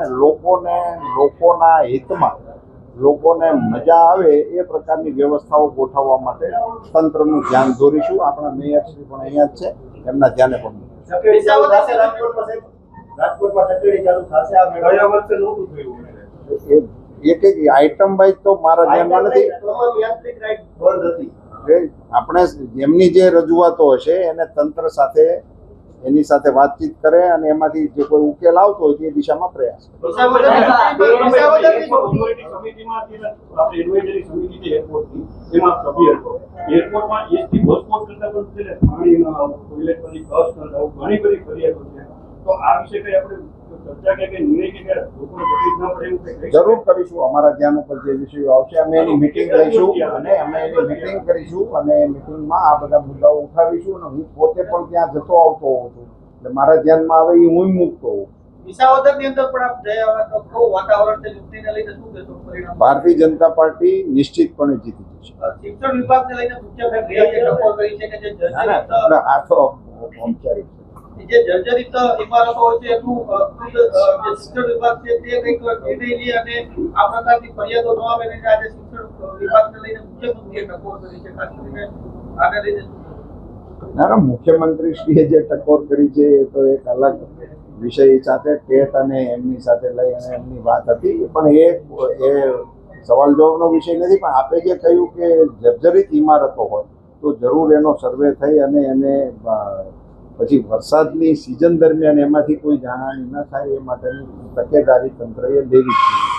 અને લોકોના હિતમાં લોકોને મજા આવે એ પ્રકારની વ્યવસ્થાઓ ગોઠવવા માટે તંત્રનું ધ્યાન દોરીશું. આપણા મેયરશ્રી પણ અહીંયા જ છે, એમના ધ્યાને પણ એક એક આઈટમ વાઇઝ તો મારા ધ્યાનમાં નથી. આપણે જેમની જે રજૂઆતો હશે એને તંત્ર સાથે એની સાથે વાતચીત કરે અને એમાંથી જે કોઈ ઉકેલ આવતો હોય તે દિશામાં પ્રયાસ જરૂર કરીશું. અમારા ધ્યાન ઉપર જે વિષયો આવશે અમે એની મિટિંગ લઈશું અને અમે એની મિટિંગ કરીશું અને મિટિંગમાં આ બધા મુદ્દાઓ ઉઠાવીશું. અને હું પોતે પણ ત્યાં જતો આવતો હોઉં છું એટલે મારા ધ્યાનમાં આવે એ હું મૂકતો હોઉં. ભારતીય જનતા પાર્ટી નિશ્ચિતપણે જીતી જશે. શિક્ષણ વિભાગને લઈને ટકોર કરી છે કે જે આ તો ઔપચારિક જે જર્જરિત ઇમારતો હોય છે એનું જે શિક્ષણ વિભાગ છે તે કંઈક નિર્ણય લે અને આ પ્રકારની ફરિયાદો ન આવે ને આજે શિક્ષણ વિભાગને લઈને મુખ્યમંત્રીએ ટકોર કરી છે. ખાસ કરીને આને લઈને ના, મુખ્યમંત્રીશ્રીએ જે ટકોર કરી છે એ તો એક અલગ વિષય સાથે ટેટ અને એમની સાથે લઈ અને એમની વાત હતી, પણ એ સવાલ જવાબનો વિષય નથી. પણ આપે જે કહ્યું કે જર્જરિત ઇમારતો હોય તો જરૂર એનો સર્વે થઈ અને એને પછી વરસાદની સિઝન દરમિયાન એમાંથી કોઈ જાનહાની ન થાય એ માટેની તકેદારી તંત્રએ લેવી છે.